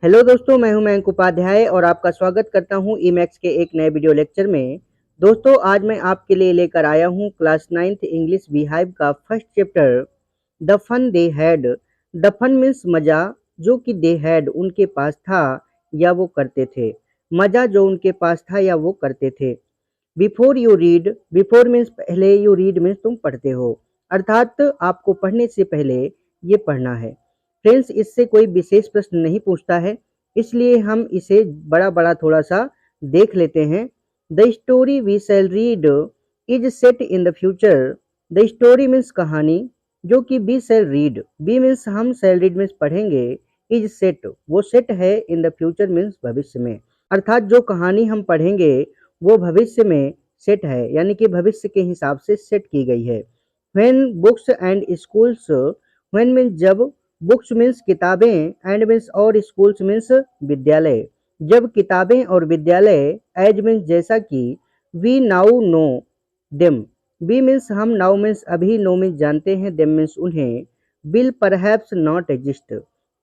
Hello दोस्तों, मैं हूं मयंक उपाध्याय और आपका स्वागत करता हूं ईमैक्स के एक नए वीडियो लेक्चर में। दोस्तों, आज मैं आपके लिए लेकर आया हूं क्लास 9th इंग्लिश बिहाइव का first chapter the fun they had. The fun means मजा, जो कि दे हैड उनके पास था या वो करते थे। मजा जो उनके पास था या वो करते थे। Before you read, before means पहले, यू रीड मीन्स तुम पढ़ते हो, अर्थात आपको पढ़ने से पहले ये पढ़ना है। फ्रेंड्स, इससे कोई विशेष प्रश्न नहीं पूछता है, इसलिए हम इसे बड़ा बड़ा थोड़ा सा देख लेते हैं। The story we shall read is set in the future. The story means कहानी, जो कि we shall read, we means हम, शैल रीड मीन्स पढ़ेंगे, इज सेट वो सेट है, इन द फ्यूचर मीन्स भविष्य में, अर्थात जो कहानी हम पढ़ेंगे वो भविष्य में सेट है, यानी कि भविष्य के हिसाब से सेट की गई है। When books and schools, when means जब, बुक्स मीन्स किताबें, एंड मीन्स और, स्कूल्स मीन्स विद्यालय, जब किताबें और विद्यालय, एज मीन्स जैसा कि, we now know them, we means हम, नाउ मीन्स अभी, नो मीन्स जानते हैं, देम मीन्स उन्हें, will perhaps not exist,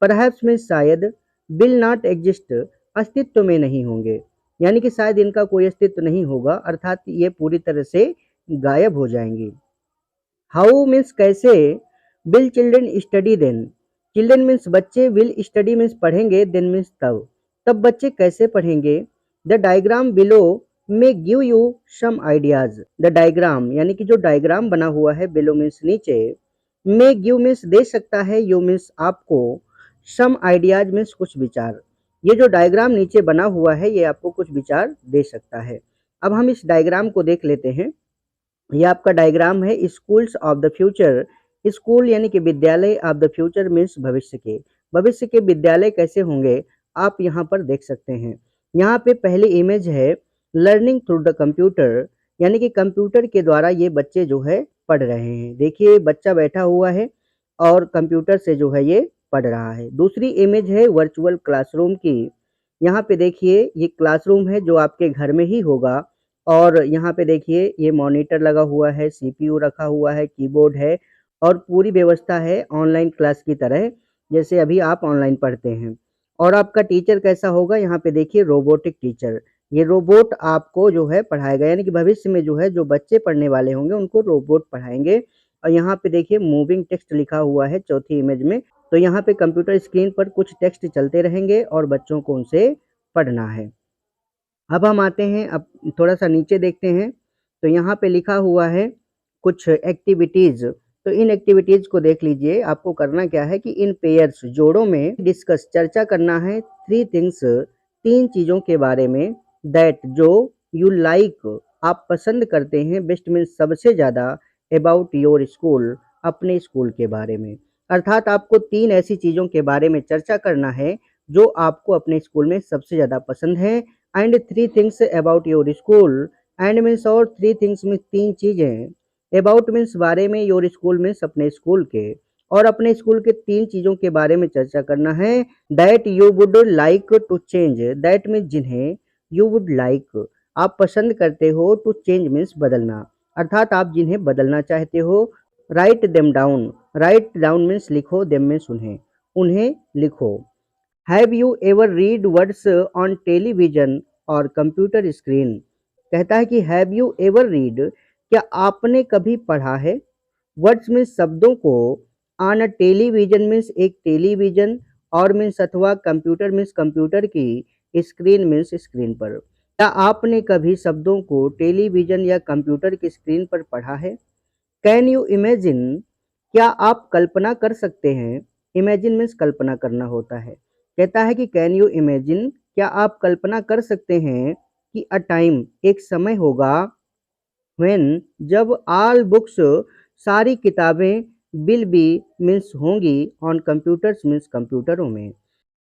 perhaps means शायद, बिल नॉट एग्जिस्ट अस्तित्व में नहीं होंगे, यानी कि शायद इनका कोई अस्तित्व नहीं होगा, अर्थात ये पूरी तरह से गायब हो जाएंगी। हाउ मीन्स कैसे, will children study then, children means बच्चे, विल स्टडी मीन्स पढ़ेंगे, देन मीन्स तब, तब बच्चे कैसे पढ़ेंगे। द डायग्राम बिलो में give you some ideas, the diagram यानी कि जो डायग्राम बना हुआ है, बिलो मीन्स नीचे, में गिव मीन्स दे सकता है, यू मीन्स आपको, सम आइडियाज मीन्स कुछ विचार। ये जो डायग्राम नीचे बना हुआ है ये आपको कुछ विचार दे सकता है। अब हम इस डायग्राम को देख लेते हैं। ये आपका डायग्राम है schools of the future. School यानी कि विद्यालय, ऑफ द फ्यूचर मीन्स भविष्य के, भविष्य के विद्यालय कैसे होंगे आप यहाँ पर देख सकते हैं। यहाँ पे पहली इमेज है लर्निंग थ्रू द कंप्यूटर, यानी कि कंप्यूटर के द्वारा ये बच्चे जो है पढ़ रहे हैं। देखिए बच्चा बैठा हुआ है और कंप्यूटर से जो है ये पढ़ रहा है। दूसरी इमेज है वर्चुअल क्लासरूम की। यहाँ पे देखिए ये क्लासरूम है जो आपके घर में ही होगा, और यहाँ पे देखिए ये मॉनिटर लगा हुआ है, सीपीयू रखा हुआ है, कीबोर्ड है, और पूरी व्यवस्था है ऑनलाइन क्लास की तरह, जैसे अभी आप ऑनलाइन पढ़ते हैं। और आपका टीचर कैसा होगा, यहाँ पे देखिए रोबोटिक टीचर, ये रोबोट आपको जो है पढ़ाएगा, यानी कि भविष्य में जो है जो बच्चे पढ़ने वाले होंगे उनको रोबोट पढ़ाएंगे। और यहाँ पे देखिए मूविंग टेक्स्ट लिखा हुआ है चौथी इमेज में, तो यहाँ पे कंप्यूटर स्क्रीन पर कुछ टेक्स्ट चलते रहेंगे और बच्चों को उनसे पढ़ना है। अब हम आते हैं, अब थोड़ा सा नीचे देखते हैं, तो यहाँ पे लिखा हुआ है कुछ एक्टिविटीज़। तो इन एक्टिविटीज़ को देख लीजिए। आपको करना क्या है कि इन पेयर्स, जोड़ों में डिस्कस, चर्चा करना है, थ्री थिंग्स, तीन चीज़ों के बारे में, दैट जो, यू लाइक आप पसंद करते हैं, बेस्ट मीन्स सबसे ज़्यादा, अबाउट योर स्कूल अपने स्कूल के बारे में, अर्थात आपको तीन ऐसी चीज़ों के बारे में चर्चा करना है जो आपको अपने स्कूल में सबसे ज़्यादा पसंद है। And three things about your school, and means और, थ्री थिंग्स मीन्स तीन चीज़ें, अबाउट मीन्स बारे में, योर स्कूल मीन्स अपने स्कूल के, और अपने स्कूल के तीन चीज़ों के बारे में चर्चा करना है। That you would like to change, that means जिन्हें, यू वुड लाइक आप पसंद करते हो, टू चेंज मीन्स बदलना, अर्थात आप जिन्हें बदलना चाहते हो। Write them down, write down means लिखो, देम मीन्स उन्हें, उन्हें लिखो। Have you ever read words on television और कंप्यूटर स्क्रीन, कहता है कि हैव यू एवर रीड, क्या आपने कभी पढ़ा है, वर्ड्स मीन्स शब्दों को, ऑन अ टेलीविजन मीन्स एक टेलीविजन, और मीन्स अथवा, कंप्यूटर मीन्स कंप्यूटर की, स्क्रीन मीन्स स्क्रीन पर, क्या आपने कभी शब्दों को टेलीविजन या कंप्यूटर की स्क्रीन पर पढ़ा है। कैन यू इमेजिन, क्या आप कल्पना कर सकते हैं, इमेजिन मीन्स कल्पना करना होता है। कहता है कि कैन यू इमेजिन, क्या आप कल्पना कर सकते हैं कि अ टाइम एक समय होगा, व्हेन जब, ऑल बुक्स सारी किताबें, विल बी मीन्स होंगी, ऑन कंप्यूटर्स मीन्स कंप्यूटरों में,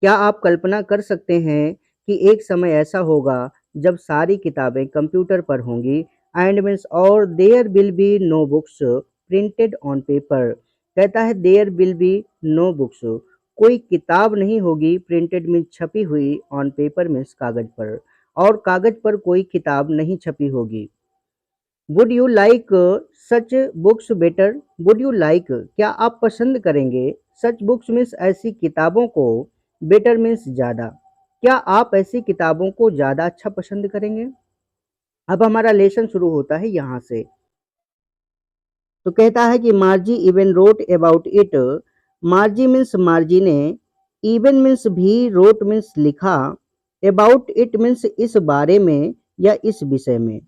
क्या आप कल्पना कर सकते हैं कि एक समय ऐसा होगा जब सारी किताबें कंप्यूटर पर होंगी, एंड मीन्स और, there will be no books printed on paper, कहता है there will be no books, कोई किताब नहीं होगी, प्रिंटेड मीन्स छपी हुई, ऑन पेपर मीन्स कागज पर, और कागज पर कोई किताब नहीं छपी होगी। Would you like such books better, would you like क्या आप पसंद करेंगे, सच बुक्स मीन्स ऐसी किताबों को, बेटर मीन्स ज़्यादा। क्या आप ऐसी किताबों को ज़्यादा अच्छा पसंद करेंगे? अब हमारा लेसन शुरू होता है यहाँ से। तो कहता है कि मार्जी even wrote about it. मार्जी means Margie ने, इवन मीन्स भी, रोट मीन्स लिखा, अबाउट इट मीन्स इस बारे में या इस विषय में।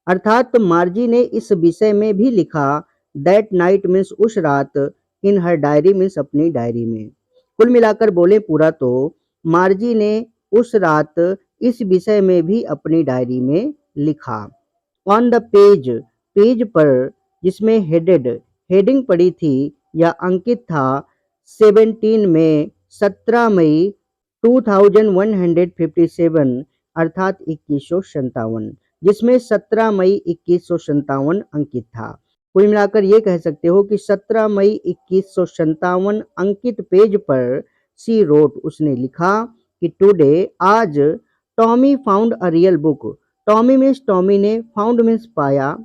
अर्थात मार्जी ने इस विषय में भी लिखा। दैट नाइट मीन्स उस रात, इन हर डायरी मीन्स अपनी डायरी में। कुल मिलाकर बोले पूरा तो मार्जी ने उस रात इस विषय में भी अपनी डायरी में लिखा। ऑन द पेज, पेज पर जिसमें हेडिंग पड़ी थी या अंकित था 17 में 17 मई 2157 अर्थात 2157, जिसमें 17 मई 2157 अंकित था। कुल मिलाकर ये कह सकते हो कि 17 मई 2157 अंकित पेज पर सी रोट उसने लिखा कि टुडे आज Tommy found a real book. Tommy means Tommy ने, फाउंड मीन्स पाया,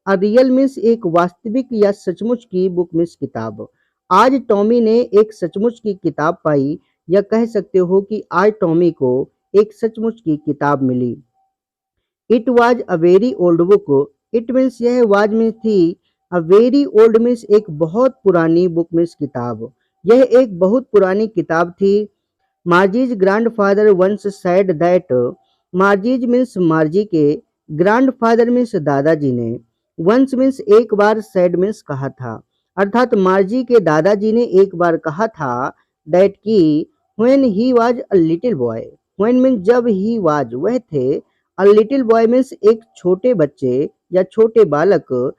अ रियल मीन्स एक वास्तविक या सचमुच की, बुक मीन्स किताब। आज टॉमी ने एक सचमुच की किताब पाई, या कह सकते हो कि आज टॉमी को एक सचमुच की किताब मिली। It was a very old book. It means यह वाज मीन्स थी, अ वेरी ओल्ड मीन्स एक बहुत पुरानी, बुक मीन्स किताब। यह एक बहुत पुरानी किताब थी। Margie's grandfather once said that. Margie's means Margie के, ग्रैंडफादर मीन्स दादाजी ने, वंस मीन्स एक बार, सेड मीन्स कहा था। अर्थात मार्जी के दादाजी ने एक बार कहा था, दैट की, when he was a little boy. When means जब, ही वाज वह थे, अ लिटिल बॉय मीन्स एक छोटे बच्चे या छोटे बालक।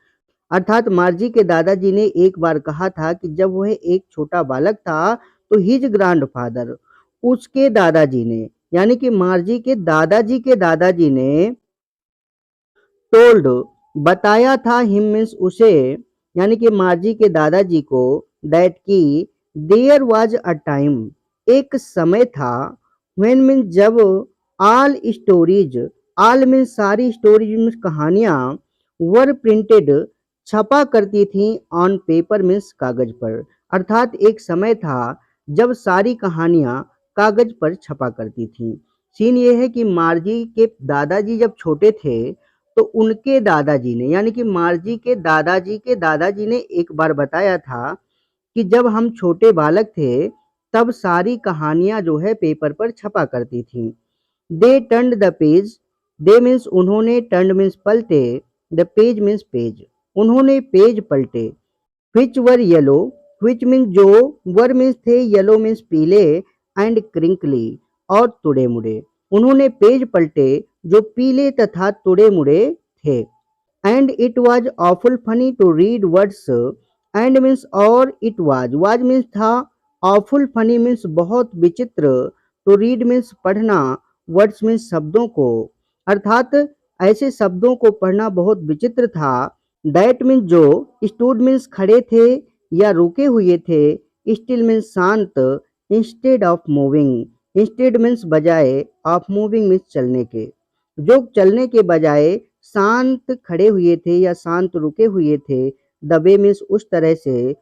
अर्थात मार्जी के दादाजी ने एक बार कहा था कि जब वह एक छोटा बालक था तो हिज ग्रैंडफादर, उसके दादाजी ने, यानी कि मार्जी के दादाजी ने टोल्ड, बताया था, हिम मीन्स उसे, यानी कि मार्जी के दादाजी को, दैट की, देयर वाज अ टाइम, एक समय था, व्हेन मीन्स जब, ऑल स्टोरीज, ऑल मीन्स सारी, स्टोरीज मीन्स कहानियां, वर प्रिंटेड छपा करती थी, ऑन पेपर मीन्स कागज पर। अर्थात एक समय था जब सारी कहानियां कागज पर छपा करती थी। सीन ये है कि मार्जी के दादाजी जब छोटे थे तो उनके दादाजी ने, यानी कि मार्जी के दादाजी ने एक बार बताया था कि जब हम छोटे बालक थे तब सारी कहानियां जो है पेपर पर छपा करती थी। दे turned the page, they means उन्होंने, टर्न्ड मीन्स पलटे, द पेज मीन्स पेज, उन्होंने पेज पलटे। Which were yellow, which means जो, वर मीन्स थे, येलो मीन्स पीले, एंड क्रिंकली और तुड़े मुड़े। उन्होंने पेज पलटे जो पीले तथा तुड़े मुड़े थे। And it was awful funny to read words, and means और, इट वाज मीन्स था, ऑफुल फनी मीन्स बहुत विचित्र, टू रीड मीन्स पढ़ना, वर्ड्स मीन्स शब्दों को। अर्थात ऐसे शब्दों को पढ़ना बहुत विचित्र था। दैट मीन्स जो, स्टूड मीन्स खड़े थे या रुके हुए थे, स्टिल मीन्स शांत, instead of moving, instead means बजाय, ऑफ मूविंग मीन्स चलने के, जो चलने के बजाय शांत खड़े हुए थे या शांत रुके हुए थे। द वे मीन्स उस तरह से,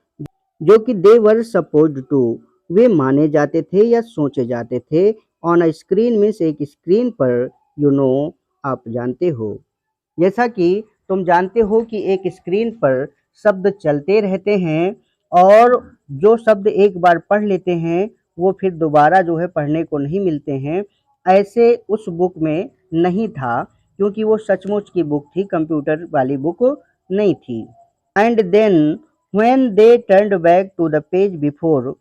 जो कि दे वर सपोज्ड टू, वे माने जाते थे या सोचे जाते थे। ऑन अ स्क्रीन मीन्स एक स्क्रीन पर, यू नो आप जानते हो। जैसा कि तुम जानते हो कि एक स्क्रीन पर शब्द चलते रहते हैं और जो शब्द एक बार पढ़ लेते हैं वो फिर दोबारा जो है पढ़ने को नहीं मिलते हैं, ऐसे उस बुक में नहीं था, क्योंकि वो सचमुच की बुक थी, कंप्यूटर वाली बुक नहीं थी। And then when they turned back to the page before,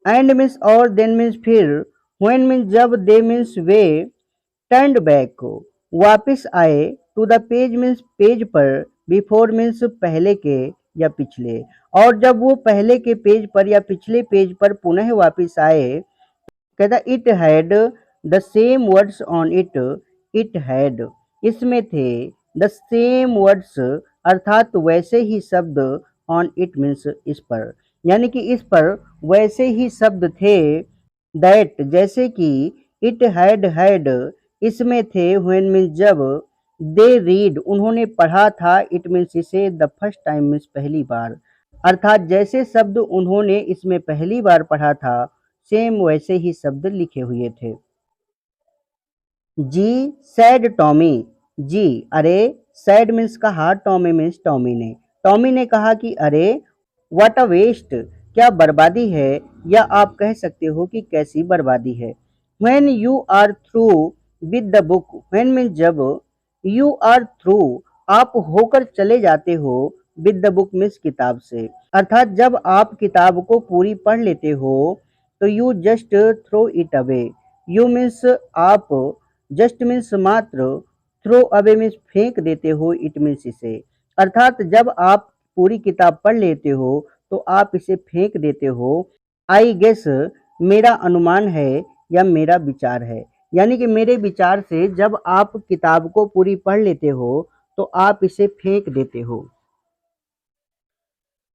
and means और, देन मीन्स फिर, व्हेन मीन्स जब, दे मीन्स वे, टर्न्ड बैक वापस आए, to the page means page पर, बिफोर मीन्स पहले के या पिछले, और जब वो पहले के पेज पर या पिछले पेज पर पुनः वापस आए, कहता it had the same words on it, it had, इसमें थे, द सेम वर्ड्स अर्थात वैसे ही शब्द, ऑन इट मीन्स इस पर, यानी कि इस पर वैसे ही शब्द थे, दैट जैसे कि, इट हैड इसमें थे, व्हेन मीन्स जब, दे रीड उन्होंने पढ़ा था, इट मीन्स इसे, द फर्स्ट टाइम मीन्स पहली बार, अर्थात जैसे शब्द उन्होंने इसमें पहली बार पढ़ा था, सेम वैसे ही शब्द लिखे हुए थे। जी सैड टॉमी। जी अरे, सैड मीन्स कहा, टॉमी मीन्स टॉमी ने। टॉमी ने कहा कि अरे व्हाट अ वेस्ट, क्या बर्बादी है, या आप कह सकते हो कि कैसी बर्बादी है। When you are through with the book, when means जब, यू आर थ्रू आप होकर चले जाते हो, विद द बुक मीन्स किताब से, अर्थात जब आप किताब को पूरी पढ़ लेते हो तो you just throw it away. You means आप, जस्ट मीन्स मात्र, थ्रो अवे मीन्स फेंक देते हो, इट मीन्स इसे, अर्थात जब आप पूरी किताब पढ़ लेते हो तो आप इसे फेंक देते हो। आई गेस मेरा अनुमान है या मेरा विचार है, यानी कि मेरे विचार से जब आप किताब को पूरी पढ़ लेते हो तो आप इसे फेंक देते हो।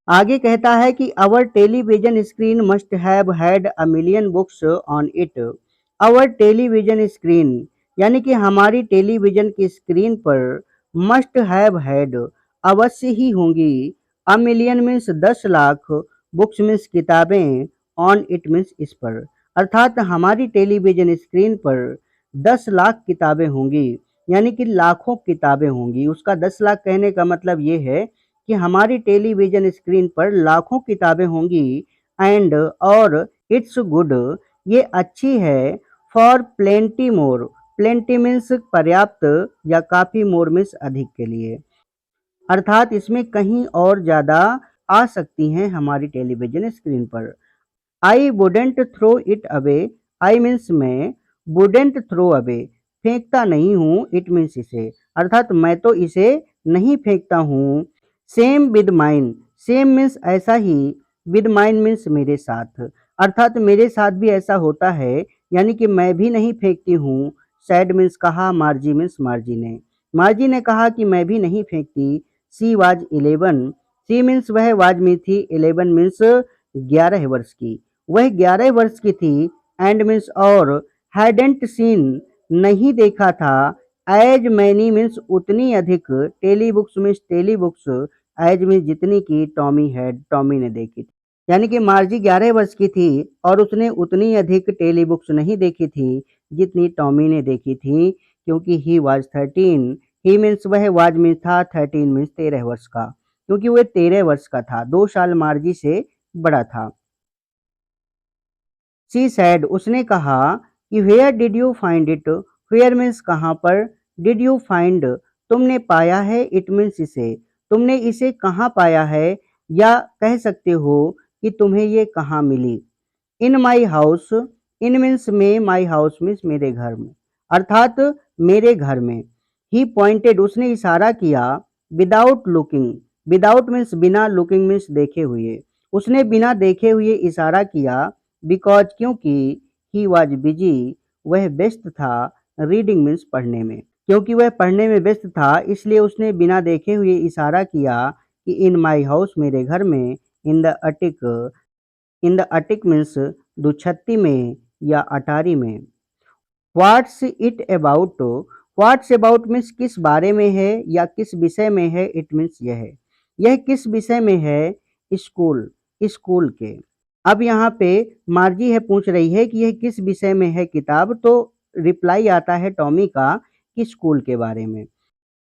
आगे कहता है कि our television screen must have had a million books on it. Our television screen यानी कि हमारी टेलीविजन की स्क्रीन पर मस्ट हैव हैड अवश्य ही होंगी, a million means 10 lakh, books means किताबें, ऑन इट मीन्स इस पर, अर्थात हमारी टेलीविजन स्क्रीन पर 10 लाख किताबें होंगी, यानी कि लाखों किताबें होंगी। उसका 10 लाख कहने का मतलब ये है कि हमारी टेलीविजन स्क्रीन पर लाखों किताबें होंगी। एंड और इट्स गुड, ये अच्छी है, for plenty more, plenty means पर्याप्त या काफी, मोर मीन्स अधिक के लिए, अर्थात इसमें कहीं और ज्यादा आ सकती हैं हमारी टेलीविजन स्क्रीन पर। I wouldn't throw it away, I means मैं, वुडेंट थ्रो अवे फेंकता नहीं हूँ, इट मीन्स इसे, अर्थात मैं तो इसे नहीं फेंकता हूँ। Same with mine, same means ऐसा ही, विद माइन मीन्स मेरे साथ, अर्थात मेरे साथ भी ऐसा होता है, यानी कि मैं भी नहीं फेंकती हूँ। सैड मीन्स कहा, मार्जी मीन्स मार्जी ने, मार्जी ने कहा कि मैं भी नहीं फेंकती। सी वाज 11, सी मीन्स वह वाज में थी, 11 मीन्स 11 वर्ष की, वह 11 वर्ष की थी। एंड मीन्स और, हैडेंट सीन नहीं देखा था, एज मैनी मीन्स उतनी अधिक, tele books means tele books, as means जितनी की, टॉमी हैड टॉमी ने देखी थी, यानी कि मार्जी 11 वर्ष की थी और उसने उतनी अधिक टेली बुक्स नहीं देखी थी जितनी टॉमी ने देखी थी, क्योंकि ही वाज 13, ही मीन्स वह वाज में था, 13 मीन्स 13 वर्ष का, क्योंकि वह 13 वर्ष का था, 2 साल मार्जी से बड़ा था। शी सैड, उसने कहा कि where did you find it, where means कहाँ पर, डिड यू फाइंड तुमने पाया है, इट मीन्स इसे, तुमने इसे कहाँ पाया है, या कह सकते हो कि तुम्हें ये कहाँ मिली। इन माई हाउस, इन मीन्स में, माई हाउस मीन्स मेरे घर में, अर्थात मेरे घर में। ही पॉइंटेड, उसने इशारा किया, विदाउट लुकिंग, विदाउट मीन्स बिना, लुकिंग मीन्स देखे हुए, उसने बिना देखे हुए इशारा किया, बिकॉज क्योंकि, ही वॉज बिजी वह व्यस्त था, रीडिंग मीन्स पढ़ने में, क्योंकि वह पढ़ने में व्यस्त था इसलिए उसने बिना देखे हुए इशारा किया कि इन माई हाउस मेरे घर में, in the attic, in the attic means दुछत्ती में या अटारी में। What's it about, what's about means किस बारे में है या किस विषय में है, इट मीन्स यह किस विषय में है, स्कूल, स्कूल के। अब यहाँ पे मार्जी है पूछ रही है कि यह किस विषय में है किताब, तो रिप्लाई आता है टॉमी का कि स्कूल के बारे में।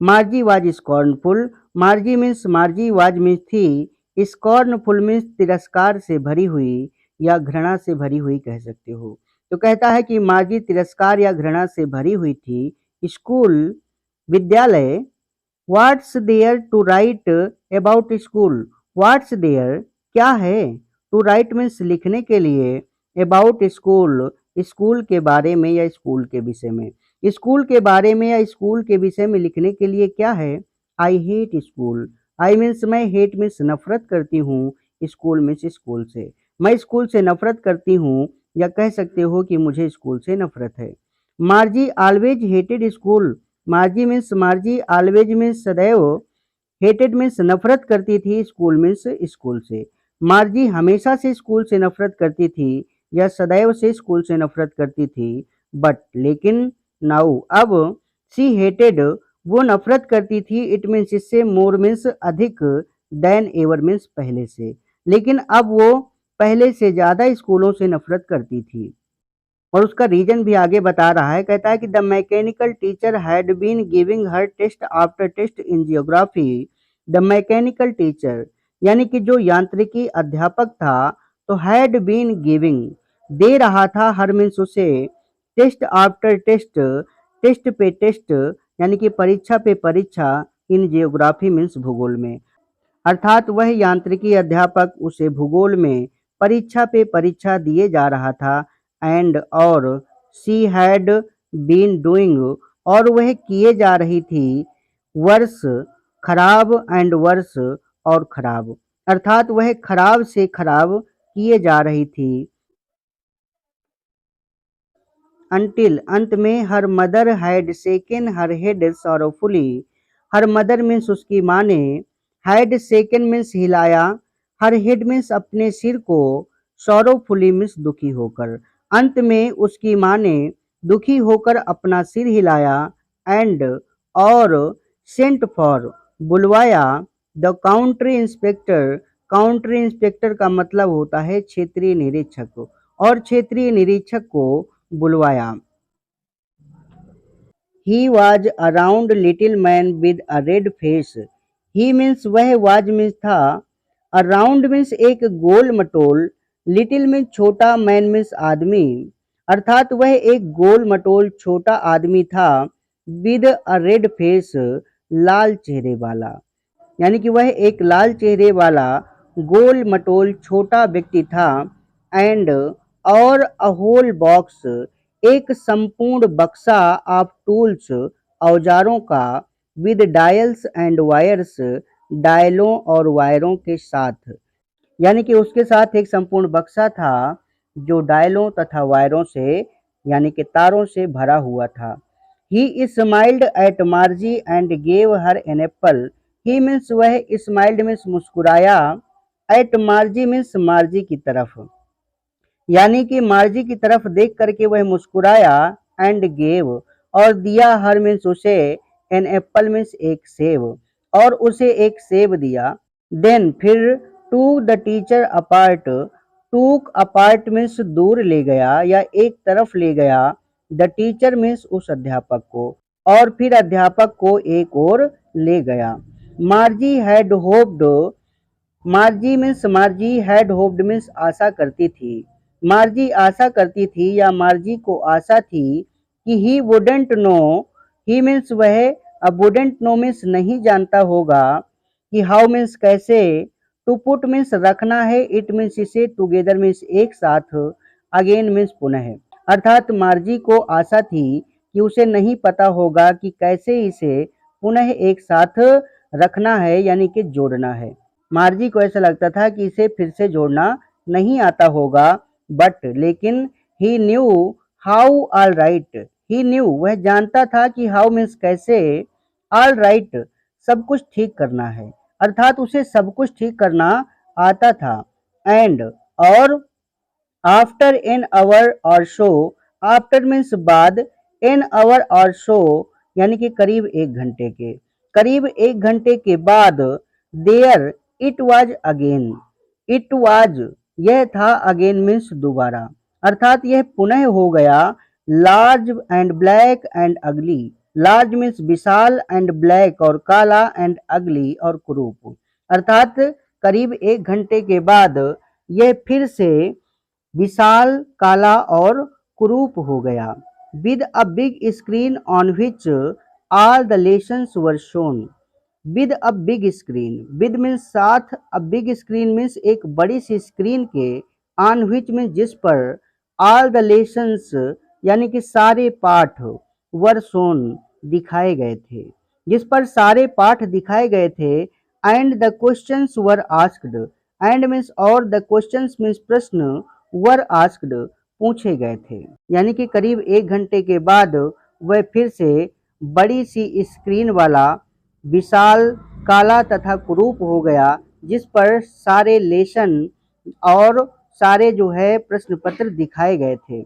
Margie was scornful, Margie means Margie was means थी, स्कॉर्नफुल मीन्स तिरस्कार से भरी हुई या घृणा से भरी हुई कह सकते हो। तो कहता है कि मार्जी तिरस्कार या घृणा से भरी हुई थी। स्कूल, विद्यालय। What's there to write about school, what's there क्या है, टू राइट मीन्स लिखने के लिए, अबाउट स्कूल स्कूल के बारे में या स्कूल के विषय में, स्कूल के बारे में या स्कूल के विषय में लिखने के लिए क्या है। I hate school, I means मैं, हेट मीन्स नफरत करती हूँ, स्कूल मीन्स स्कूल से, मैं स्कूल से नफरत करती हूँ, या कह सकते हो कि मुझे स्कूल से नफरत है। मार्जी always hated school, मार्जी means मार्जी, always means सदैव, हेटेड मीन्स नफरत करती थी, स्कूल मीन्स स्कूल से। मार्जी हमेशा से स्कूल से नफरत करती थी या सदैव से स्कूल से नफरत करती थी, बट लेकिन, नाउ अब, सी हेटेड वो नफरत करती थी, इट मीन्स इससे, मोर मीन्स अधिक, देन एवर मीन्स पहले से, लेकिन अब वो पहले से ज़्यादा स्कूलों से नफरत करती थी। और उसका रीजन भी आगे बता रहा है, कहता है कि the mechanical teacher had been giving her test after test in geography. The mechanical teacher यानी कि जो यांत्रिकी अध्यापक था, तो हैड बीन गिविंग दे रहा था, हर मीन्स उसे, टेस्ट आफ्टर टेस्ट, टेस्ट पे टेस्ट, यानी कि परीक्षा पे परीक्षा, इन जियोग्राफी मीन्स भूगोल में। अर्थात वह यांत्रिकी अध्यापक उसे भूगोल में परीक्षा पे परीक्षा दिए जा रहा था। एंड और शी हैड बीन डूइंग, और वह किए जा रही थी, वर्ष खराब एंड वर्ष और खराब, अर्थात वह खराब से खराब किए जा रही थी। अंटिल अंत में her mother had shaken her head sorrowfully. Her mother means उसकी माँ ने, हैड शेकन मीन्स हिलाया, हर हेड मीन्स अपने सिर को, सॉरोफुली मीन्स दुखी होकर। अंत में उसकी माँ ने दुखी होकर अपना सिर हिलाया। एंड और सेंट फॉर बुलवाया the country inspector. Country inspector का मतलब होता है क्षेत्रीय निरीक्षक, और क्षेत्रीय निरीक्षक को बुलवाया। He was a round little man with a red face. He means वह, वाज मीन्स था, अ राउंड मीन्स एक गोल मटोल, लिटिल मीन्स छोटा, मैन मीन्स आदमी, अर्थात वह एक गोल मटोल छोटा आदमी था, विद अ रेड फेस लाल चेहरे वाला, यानी कि वह एक लाल चेहरे वाला गोल मटोल छोटा व्यक्ति था। एंड और अ होल बॉक्स, एक संपूर्ण बक्सा ऑफ टूल्स, औजारों का, विद डायल्स एंड वायर्स, डायलों और वायरों के साथ, यानी कि उसके साथ एक संपूर्ण बक्सा था जो डायलों तथा वायरों से, यानी कि तारों से भरा हुआ था। He smiled at Margie and gave her an apple. He means वह, स्माइल्ड मीन्स मुस्कुराया, एट मार्जी मीन्स मार्जी की तरफ, यानी कि मार्जी की तरफ देख करके वह मुस्कुराया। एंड गेव और दिया, हर मीन्स उसे, एन एप्पल मीन्स एक सेब, और उसे एक सेब दिया। देन फिर, टू द टीचर अपार्ट। टूक अपार्ट मीन्स दूर ले गया या एक तरफ ले गया, द टीचर मीन्स उस अध्यापक को, और फिर अध्यापक को एक और ले गया। Margie had hoped, Margie means, Margie had hoped means आशा करती थी, मार्जी आशा करती थी या मार्जी को आशा थी कि he wouldn't know, he means वह, अब वुडेंट नो मीन्स नहीं जानता होगा, कि हाउ मीन्स कैसे, टू पुट मीन्स रखना है, इट मीन्स इसे, टुगेदर मीन्स एक साथ, अगेन मीन्स पुनः, अर्थात मार्जी को आशा थी कि उसे नहीं पता होगा कि कैसे इसे पुनः एक साथ रखना है, यानी कि जोड़ना है। मार्जी को ऐसा लगता था कि इसे फिर से जोड़ना नहीं आता होगा, बट लेकिन, he knew how all right, he knew वह जानता था कि हाउ मीन्स कैसे, ऑल राइट सब कुछ ठीक करना है, अर्थात उसे सब कुछ ठीक करना आता था। एंड और आफ्टर एन आवर और शो, आफ्टर मीन्स बाद, एन आवर और शो यानी कि करीब एक घंटे के, करीब एक घंटे के बाद, there it was again, it was यह था, अगेन मीन्स दोबारा, अर्थात यह पुनः हो गया, लार्ज एंड ब्लैक एंड अगली, large means Vishal and black और काला, एंड अगली और कुरूप, अर्थात करीब एक घंटे के बाद यह फिर से विशाल, काला और कुरूप हो गया। With a big screen on which all the lessons were shown. With a big screen, with means साथ, अ बिग स्क्रीन मीन्स एक बड़ी सी स्क्रीन के, ऑन विच मीन्स जिस पर, ऑल द लेसन्स यानी कि सारे पाठ, वर शोन दिखाए गए थे, जिस पर सारे पाठ दिखाए गए थे। And the questions were asked, and means और, द क्वेश्चंस मीन्स प्रश्न, वर आस्क्ड पूछे गए थे, यानी कि करीब एक घंटे के बाद वह फिर से बड़ी सी स्क्रीन वाला, विशाल, काला तथा कुरूप हो गया, जिस पर सारे लेसन और सारे जो है प्रश्न पत्र दिखाए गए थे।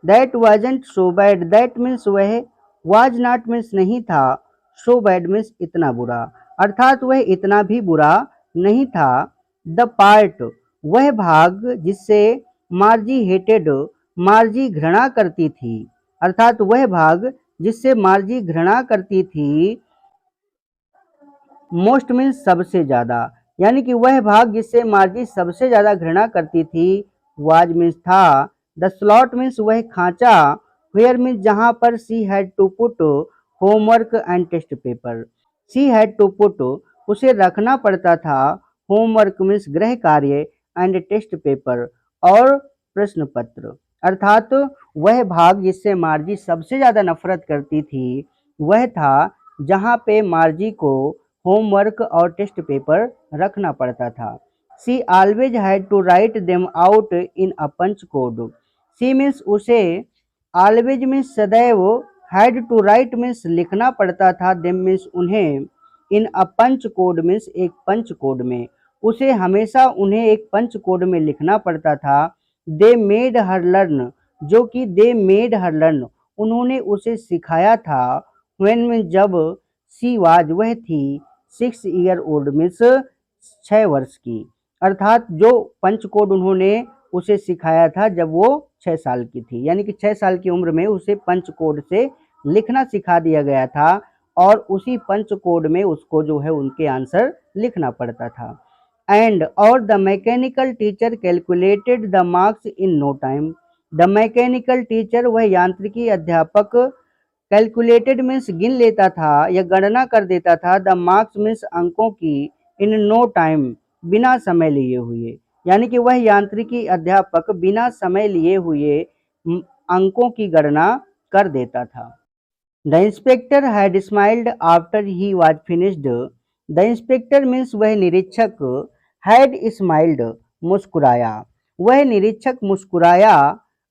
That wasn't so bad, that means वह, वाज नॉट मीन्स नहीं था, सो बैड मीन्स इतना बुरा, अर्थात वह इतना भी बुरा नहीं था। द पार्ट वह भाग जिससे मार्जी हेटेड, मार्जी घृणा करती थी, अर्थात वह भाग जिससे मार्जी घृणा करती थी, मोस्ट मीन्स सबसे ज्यादा, यानी कि वह भाग जिससे मार्जी सबसे ज्यादा घृणा करती थी, वाज मीन्स था, द स्लॉट मीन्स वह खांचा, वेयर मीन्स जहां पर she had to put homework and test paper, she had to put उसे रखना पड़ता था, होमवर्क मीन्स गृह कार्य, एंड टेस्ट पेपर और प्रश्न पत्र, अर्थात वह भाग जिससे मार्जी सबसे ज्यादा नफरत करती थी वह था जहां पे मार्जी को होमवर्क और टेस्ट पेपर रखना पड़ता था। She always had to write them out in a punch code, she means उसे, ऑलवेज मीन्स सदैव, हैड टू राइट मीन्स लिखना पड़ता था, देम मीन्स उन्हें, इन अ पंच कोड मीन्स एक पंच कोड में, उसे हमेशा उन्हें एक पंच कोड में लिखना पड़ता था। दे मेड हर लर्न, जो कि दे मेड हर लर्न उन्होंने उसे सिखाया था, व्हेन मीन्स जब, सी वाज वह थी, 6 ईयर ओल्ड मीन्स 6 वर्ष की, अर्थात जो पंच कोड उन्होंने उसे सिखाया था जब वो 6 साल की थी, यानी कि 6 साल की उम्र में उसे पंच कोड से लिखना सिखा दिया गया था और उसी पंच कोड में उसको जो है उनके आंसर लिखना पड़ता था। एंड और the mechanical teacher calculated the marks in no time, the mechanical teacher वह यांत्रिकी अध्यापक, कैलकुलेटेड मीन्स गिन लेता था या गणना कर देता था, द मार्क्स मीन्स अंकों की, इन नो टाइम बिना समय लिए हुए, यानी कि वह यांत्रिकी अध्यापक बिना समय लिए हुए अंकों की गणना कर देता था। The inspector had smiled after he was finished, the inspector means वह निरीक्षक, हैड स्माइल्ड मुस्कुराया, वह निरीक्षक मुस्कुराया,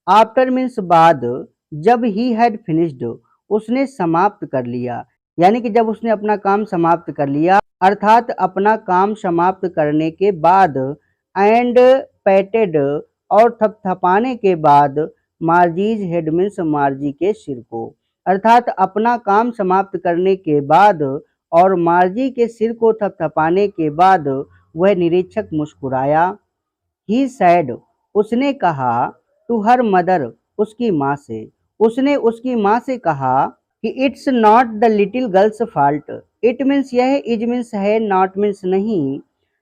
आफ्टर मीन्स बाद, जब ही हैड फिनिश्ड उसने समाप्त कर लिया, यानी कि जब उसने अपना काम समाप्त कर लिया, अर्थात अपना काम समाप्त करने के बाद, एंड पैटेड और थपथपाने के बाद, मार्जीज हेड मीन्स मार्जी के सिर को, अर्थात अपना काम समाप्त करने के बाद और मार्जी के सिर को थपथपाने के बाद वह निरीक्षक मुस्कुराया। ही सैड उसने कहा, टू हर मदर उसकी माँ से, उसने उसकी माँ से कहा कि it's not the little girls fault, it means यह, इज मीन्स है, नॉट मीन्स नहीं,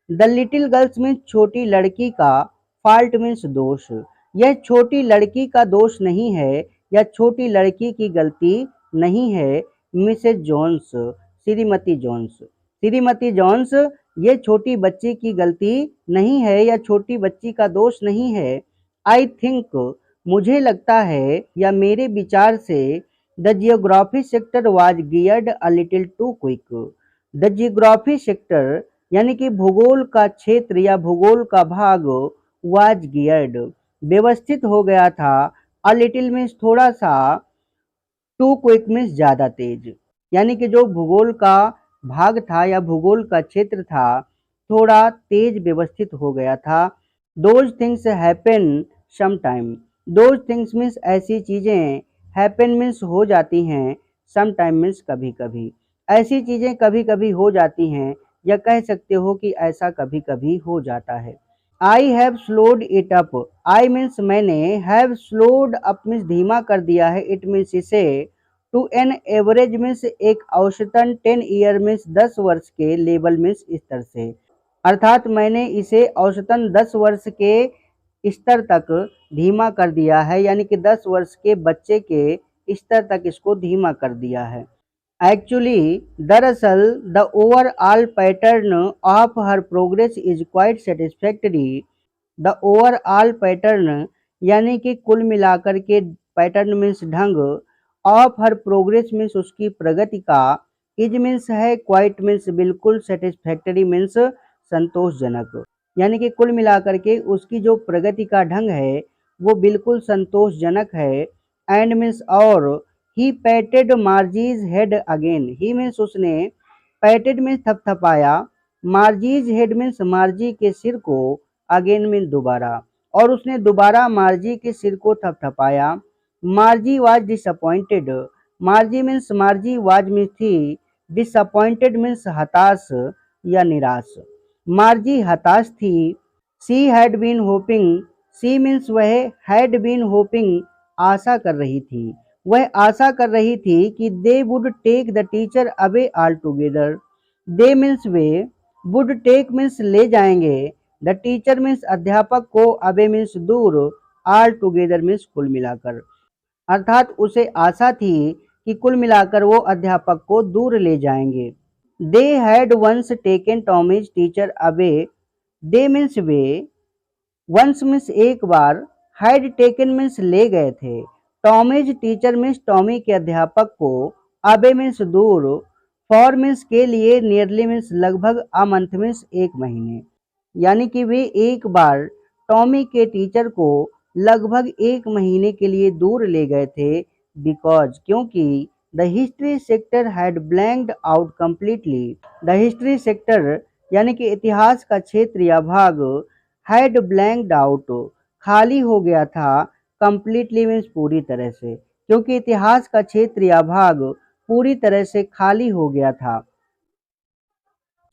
द लिटिल गर्ल्स मीन्स छोटी लड़की का, फॉल्ट मीन्स दोष, यह छोटी लड़की का दोष नहीं है या छोटी लड़की की गलती नहीं है, Mrs Jones, Shrimati Jones, Shrimati Jones ये छोटी बच्ची की गलती नहीं है या छोटी बच्ची का दोष नहीं है। आई थिंक मुझे लगता है या मेरे विचार से, the geography sector was geared a little too quick, the geography sector यानी कि भूगोल का क्षेत्र या भूगोल का भाग, वाज गियर्ड व्यवस्थित हो गया था, अ लिटिल मीन्स थोड़ा सा, टू क्विक मीन्स ज्यादा तेज, यानी कि जो भूगोल का भाग था या भूगोल का क्षेत्र था थोड़ा तेज व्यवस्थित हो गया था। Those things happen some time, those things means ऐसी चीजें, हैपन मीन्स हो जाती हैं, सम टाइम मीन्स कभी कभी, ऐसी चीजें कभी कभी हो जाती हैं या कह सकते हो कि ऐसा कभी कभी हो जाता है। I have slowed it up, I means मैंने, हैव स्लोड अप मीन्स धीमा कर दिया है, इट मीन्स इसे, टू एन एवरेज मीन्स एक औसतन, 10 ईयर मीन्स 10 वर्ष के, लेवल मीन्स स्तर से, अर्थात मैंने इसे औसतन 10 वर्ष के स्तर तक धीमा कर दिया है, यानी कि 10 वर्ष के बच्चे के स्तर तक इसको धीमा कर दिया है। एक्चुअली दरअसल the overall pattern of her progress is quite satisfactory, the overall pattern यानी कि कुल मिलाकर के, पैटर्न मीन्स ढंग, ऑफ हर प्रोग्रेस मीन्स उसकी प्रगति का, इज मीन्स है, क्वाइट मीन्स बिल्कुल, सेटिस्फैक्टरी मीन्स संतोषजनक, यानी कि कुल मिलाकर के उसकी जो प्रगति का ढंग है वो बिल्कुल संतोषजनक है। एंड मीन्स और, he patted Margie's head again, he means उसने, पैटेड मीन्स थपथपाया, मार्जीज हेड मीन्स मार्जी के सिर को, अगेन मीन्स दोबारा, और उसने दोबारा मार्जी के सिर को थपथपाया। Margie was disappointed, Margie means Margie, was means थी, डिसअपॉइंटेड मीन्स हताश या निराश, मार्जी हताश थी, she had been hoping, she means वह, हैड बीन होपिंग आशा कर रही थी, वह आशा कर रही थी कि they would take the teacher away altogether, they means वे, वुड टेक मीन्स ले जाएंगे, द टीचर मीन्स अध्यापक को, अवे मीन्स दूर, ऑल टुगेदर मीन्स कुल मिलाकर, अर्थात उसे आशा थी कि कुल मिलाकर वो अध्यापक को दूर ले जाएंगे। They had once taken Tommy's teacher away, they means वे, वंस मीन्स एक बार, हैड टेकन मीन्स ले गए थे, टॉमीज टीचर मीन्स टॉमी के अध्यापक को, अबे मीन्स दूर, फॉर मीन्स के लिए, नियरली मीन्स लगभग, अ मंथ मीन्स एक महीने, यानी कि वे एक बार टॉमी के टीचर को लगभग एक महीने के लिए दूर ले गए थे, बिकॉज क्योंकि the history sector had blanked out completely, the history sector यानी कि इतिहास का क्षेत्र या भाग, हैड ब्लैंक्ड आउट खाली हो गया था, कंप्लीटली मीन्स पूरी तरह से, क्योंकि इतिहास का क्षेत्र या भाग पूरी तरह से खाली हो गया था।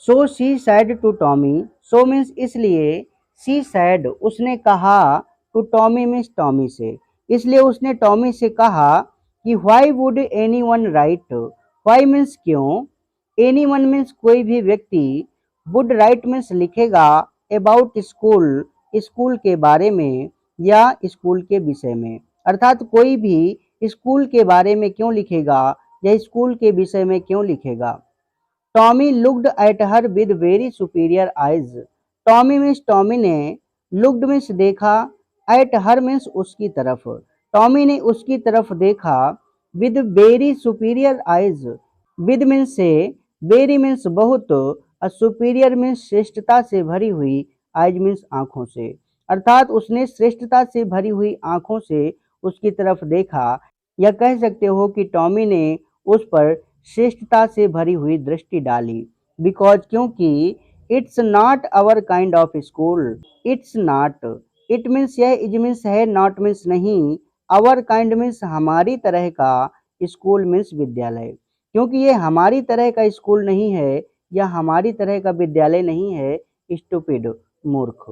So she said to Tommy, so means इसलिए, शी सैड उसने कहा, टू टॉमी मीन्स टॉमी से, इसलिए उसने टॉमी से कहा कि why would any one right, why means क्यों, एनी वन मीन्स कोई भी व्यक्ति, वुड राइट मीन्स लिखेगा, अबाउट स्कूल स्कूल के बारे में या स्कूल के विषय में, अर्थात कोई भी स्कूल के बारे में क्यों लिखेगा या स्कूल के विषय में क्यों लिखेगा। Tommy looked at her with very superior eyes, Tommy means Tommy ने, लुक्ड मीन्स देखा, एट हर मीन्स उसकी तरफ, टॉमी ने उसकी तरफ देखा, with very superior eyes, with means से, वेरी मीन्स बहुत, सुपीरियर मीन्स श्रेष्ठता से भरी हुई, आइज मीन्स आंखों से, अर्थात उसने श्रेष्ठता से भरी हुई आंखों से उसकी तरफ देखा, या कह सकते हो कि टॉमी ने उस पर श्रेष्ठता से भरी हुई दृष्टि डाली, बिकॉज क्योंकि it's not our kind of school, it's not, it means यह, इज मीन्स है, नॉट मीन्स नहीं, अवर काइंड मीन्स हमारी तरह का, स्कूल मीन्स विद्यालय, क्योंकि ये हमारी तरह का स्कूल नहीं है या हमारी तरह का विद्यालय नहीं है, स्टूपिड मूर्ख,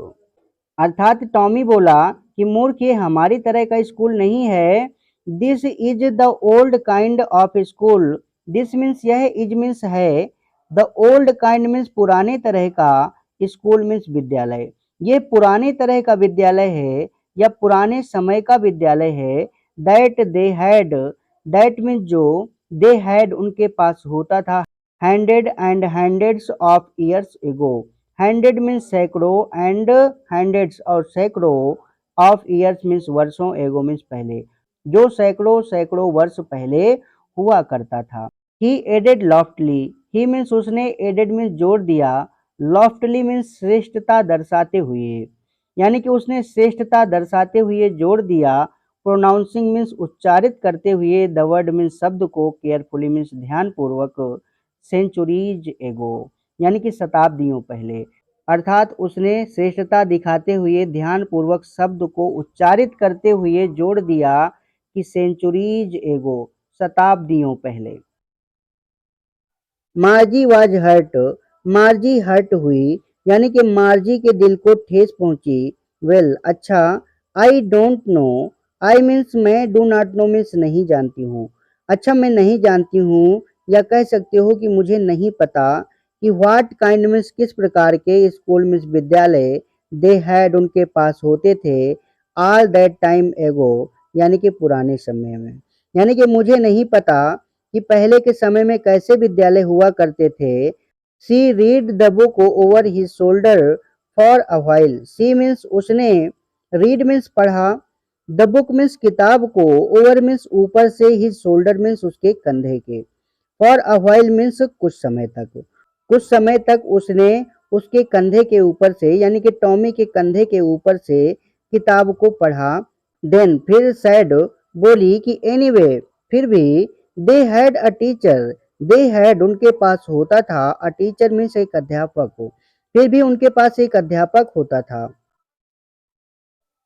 अर्थात टॉमी बोला कि मूर्ख ये हमारी तरह का स्कूल नहीं है, this is the old kind of school, this means यह, इज मीन्स है, द ओल्ड काइंड मीन्स पुराने तरह का, स्कूल मीन्स विद्यालय, ये पुराने तरह का विद्यालय है या पुराने समय का विद्यालय है, that they had, that means जो, दे हैड उनके पास होता था, hundred and hundreds of years ago, hundred means सैकड़ों एंड हंड्रेड्स और सैकड़ों, ऑफ ईयर्स मीन्स वर्षों, एगो मीन्स पहले, जो सैकड़ों सैकड़ों वर्ष पहले हुआ करता था। ही एडेड लॉफ्टली, ही मीन्स उसने, एडेड मीन्स जोड़ दिया, लॉफ्टली मीन्स श्रेष्ठता दर्शाते हुए, यानी कि उसने श्रेष्ठता दर्शाते हुए जोड़ दिया, प्रोनाउंसिंग मीन्स उच्चारित करते हुए, द वर्ड मीन्स शब्द को, केयरफुली मीन्स ध्यानपूर्वक, सेंचुरीज एगो यानी कि शताब्दियों पहले, अर्थात उसने श्रेष्ठता दिखाते हुए ध्यानपूर्वक शब्द को उच्चारित करते हुए जोड़ दिया कि सेंचुरीज एगो शताब्दियों पहले। Margie was hurt, Margie hurt हुई, यानी कि मार्जी के दिल को ठेस पहुंची, वेल अच्छा, I don't know, I means मैं, डू नॉट नो मीन्स नहीं जानती हूँ, अच्छा मैं नहीं जानती हूँ, या कह सकते हो कि मुझे नहीं पता कि व्हाट काइंड मीन्स किस प्रकार के, स्कूल मीन्स विद्यालय, दे हैड उनके पास होते थे, ऑल दैट टाइम एगो यानी कि पुराने समय में, यानी कि मुझे नहीं पता कि पहले के समय में कैसे विद्यालय हुआ करते थे। She read the book over his shoulder for a while, she means उसने, रीड मीन्स पढ़ा, द बुक मीन्स किताब को, ओवर मीन्स ऊपर से, हिज शोल्डर मीन्स उसके कंधे के, फॉर अ व्हाइल मीन्स कुछ समय तक, कुछ समय तक उसने उसके कंधे के ऊपर से यानी कि टॉमी के कंधे के ऊपर से किताब को पढ़ा, देन फिर सैड बोली कि एनीवे फिर भी, they had a teacher, they had उनके पास होता था, अ टीचर मीन्स एक अध्यापक हो, फिर भी उनके पास एक अध्यापक होता था।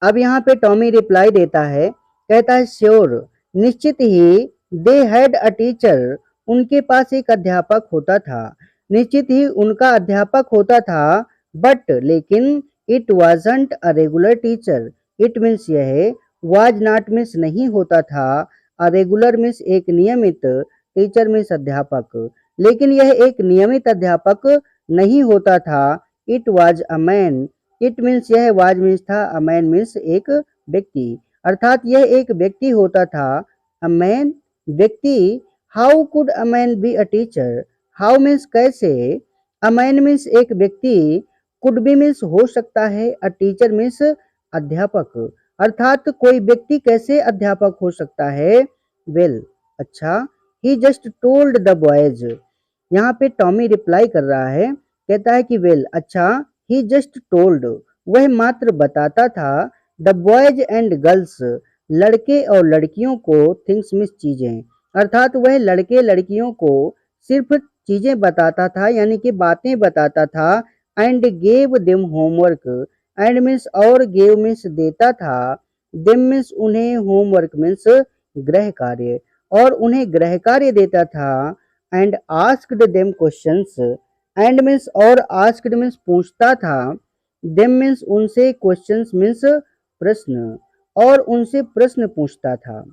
अब यहाँ पे टॉमी रिप्लाई देता है, कहता है श्योर, निश्चित ही, दे हैड अ टीचर उनके पास एक अध्यापक होता था, निश्चित ही उनका अध्यापक होता था, बट लेकिन, it wasn't a regular teacher. It means यह है, वाज नॉट मीन्स नहीं होता था, अ रेगुलर मीन्स एक नियमित, टीचर मीन्स अध्यापक। लेकिन यह एक नियमित अध्यापक नहीं होता था। It was a man. It means यह वाज मीन्स था, अ मैन मीन्स एक व्यक्ति, अर्थात यह एक व्यक्ति होता था। अ मैन व्यक्ति। How could a man be a teacher. How means कैसे, अ मैन मीन्स एक व्यक्ति, कुड बी मीन्स हो सकता है, अ टीचर मीन्स अध्यापक, अर्थात कोई व्यक्ति कैसे अध्यापक हो सकता है। वेल अच्छा, ही जस्ट टोल्ड द बॉयज। यहाँ पे टॉमी रिप्लाई कर रहा है, कहता है कि वेल अच्छा, ही जस्ट टोल्ड, वह मात्र बताता था, द बॉयज एंड गर्ल्स, लड़के और लड़कियों को, थिंग्स मीन्स चीजें, अर्थात वह लड़के लड़कियों को सिर्फ चीजें बताता था, यानी कि बातें बताता था। And gave them homework. And means और, गेव मीन्स देता था, देम मीन्स उन्हें, होमवर्क मीन्स गृह कार्य, और उन्हें गृह कार्य देता था। And asked them questions. And means और, आस्क्ड मीन्स पूछता था, देम मीन्स उनसे, क्वेश्चंस मीन्स प्रश्न, और उनसे प्रश्न पूछता था।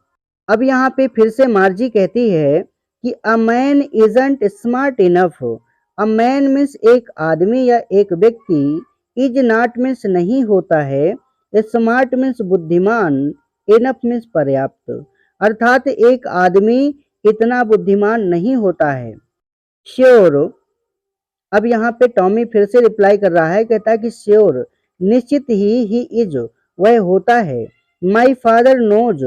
अब यहाँ पे फिर से मार्जी कहती है कि a man isn't smart enough. A man means एक आदमी या एक व्यक्ति, इज नॉट मीन्स नहीं होता है, स्मार्ट मीन्स बुद्धिमान, इनफ मीन्स पर्याप्त, अर्थात एक आदमी इतना बुद्धिमान नहीं होता है। श्योर। अब यहाँ पे टॉमी फिर से रिप्लाई कर रहा है, कहता है कि श्योर, निश्चित ही इज, वह होता है। My father knows.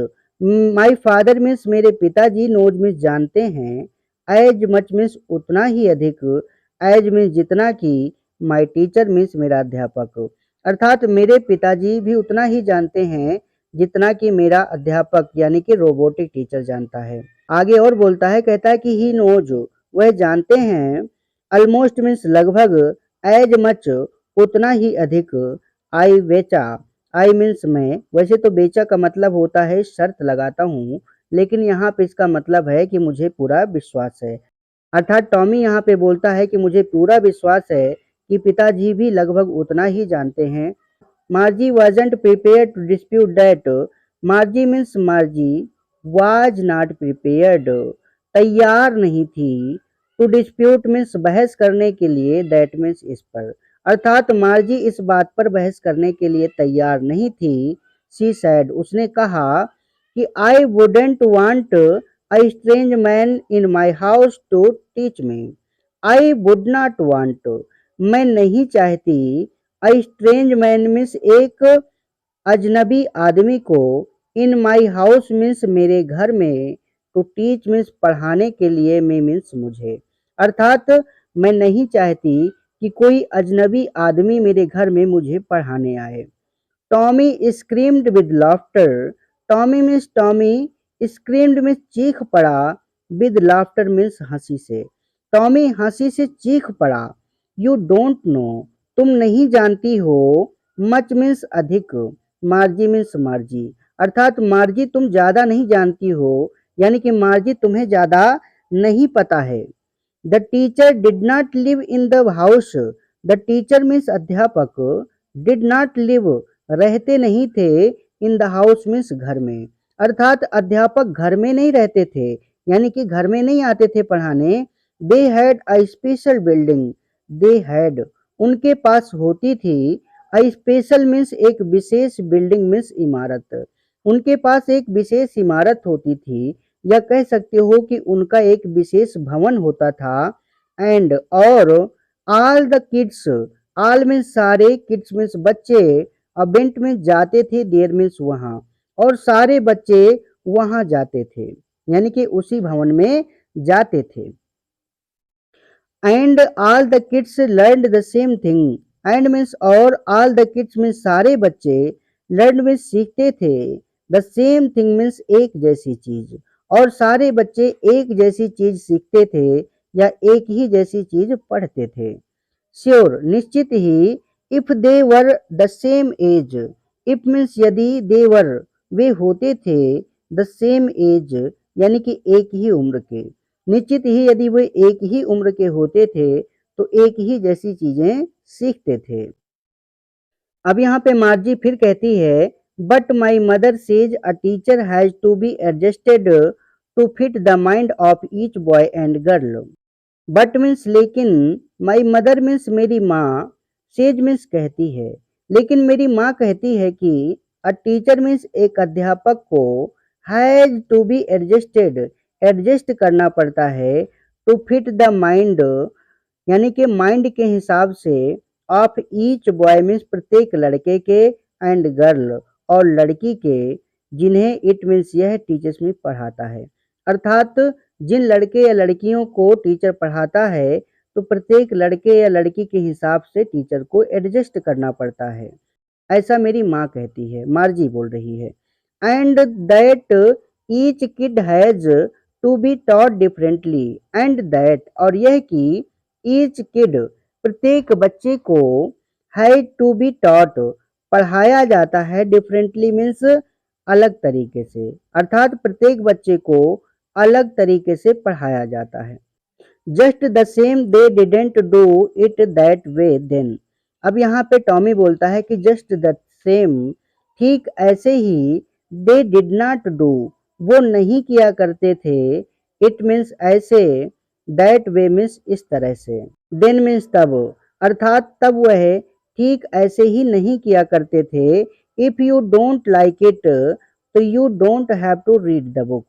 My father means मेरे पिताजी, नोज मीन्स जानते हैं, एज मच मीन्स उतना ही अधिक, एज मीन्स जितना कि, माई टीचर मीन्स मेरा अध्यापक, अर्थात मेरे पिताजी भी उतना ही जानते हैं जितना कि मेरा अध्यापक यानी कि रोबोटिक टीचर जानता है। आगे और बोलता है, कहता है कि ही नोज, वह जानते हैं, ऑलमोस्ट मीन्स लगभग, एज मच उतना ही अधिक, आई बेचा, आई मीन्स मैं, वैसे तो बेचा का मतलब होता है शर्त लगाता हूँ, लेकिन यहाँ पे इसका मतलब है कि मुझे पूरा विश्वास है, अर्थात टॉमी यहाँ पे बोलता है कि मुझे पूरा विश्वास है कि पिताजी भी लगभग उतना ही जानते हैं। Margie wasn't prepare to dispute that. Margie means Margie, was not prepared, तैयार नहीं थी, टू डिस्प्यूट मीन्स बहस करने के लिए, दैट मीन्स इस पर, अर्थात मार्जी इस बात पर बहस करने के लिए तैयार नहीं थी। शी सैड, उसने कहा कि I wouldn't want a strange man in my house to teach me. I would not want, मैं नहीं चाहती, अ स्ट्रेंज मैन मीन्स एक अजनबी आदमी को, इन माई हाउस मीन्स मेरे घर में, टू टीच मीन्स पढ़ाने के लिए, मैं मीन्स मुझे, अर्थात मैं नहीं चाहती कि कोई अजनबी आदमी मेरे घर में मुझे पढ़ाने आए। Tommy screamed with laughter. Tommy means Tommy, screamed means चीख पड़ा, विद लाफ्टर मीन्स हंसी से, टॉमी हंसी से चीख पड़ा। यू डोंट नो, तुम नहीं जानती हो, मच मीन्स अधिक, मार्जी मीन्स मार्जी, अर्थात मार्जी तुम ज्यादा नहीं जानती हो, यानी कि मार्जी तुम्हें ज्यादा नहीं पता है। The teacher did not live in the house. The teacher means अध्यापक, डिड नॉट लिव रहते नहीं थे, इन द हाउस मीन्स घर में, अर्थात अध्यापक घर में नहीं रहते थे, यानी कि घर में नहीं आते थे पढ़ाने। They had a special building. They had, उनके पास होती थी, अ स्पेशल मीन्स एक विशेष, बिल्डिंग मीन्स इमारत, उनके पास एक विशेष इमारत होती थी, या कह सकते हो कि उनका एक विशेष भवन होता था। एंड और, all the kids, all means सारे, किड्स मीन्स बच्चे, अबेंट में जाते थे, देर मीन्स वहाँ, और सारे बच्चे वहाँ जाते थे, यानी कि उसी भवन में जाते थे। And all the kids learn the same thing. And means और, ऑल द किड्स मीन्स सारे बच्चे, लर्न मीन्स सीखते थे, द सेम थिंग मीन्स एक जैसी चीज, और सारे बच्चे एक जैसी चीज सीखते थे, या एक ही जैसी चीज पढ़ते थे। श्योर, निश्चित ही, if they were the same age. If means यदि, दे वर वे होते थे, द सेम एज यानी कि एक ही उम्र के, निश्चित ही यदि वे एक ही उम्र के होते थे तो एक ही जैसी चीजें सीखते थे। अब यहाँ पे मार्जी फिर कहती है, but my mother says a teacher has to be adjusted to fit the mind of each boy and girl. But means लेकिन, माई मदर मीन्स मेरी माँ, सेज मीन्स कहती है, लेकिन मेरी माँ कहती है कि अ टीचर मीन्स एक अध्यापक को has to be adjusted, adjust करना पड़ता है, टू फिट द माइंड यानी कि माइंड के हिसाब से, ऑफ ईच बॉय मीन्स प्रत्येक लड़के के, एंड गर्ल और लड़की के, जिन्हें इट मीन्स यह टीचर्स में पढ़ाता है। अर्थात जिन लड़के या लड़कियों को टीचर पढ़ाता है तो प्रत्येक लड़के या लड़की के हिसाब से टीचर को एडजस्ट करना पड़ता है, ऐसा मेरी माँ कहती है, मार्जी बोल रही है। And that each kid has to be taught differently, and that और यह कि ईच किड प्रत्येक बच्चे को, हैज टू बी टॉट पढ़ाया जाता है, डिफरेंटली मीन्स अलग तरीके से, अर्थात प्रत्येक बच्चे को अलग तरीके से पढ़ाया जाता है। Just the same they didn't do it that way then. अब यहाँ पे टॉमी बोलता है कि जस्ट द सेम, ठीक ऐसे ही, दे डिड नॉट डू, वो नहीं किया करते थे, इट मीन्स ऐसे, दैट वे मीन्स इस तरह से, देन मीन्स तब, अर्थात तब वह ठीक ऐसे ही नहीं किया करते थे। If you don't like it तो you don't have to read the book.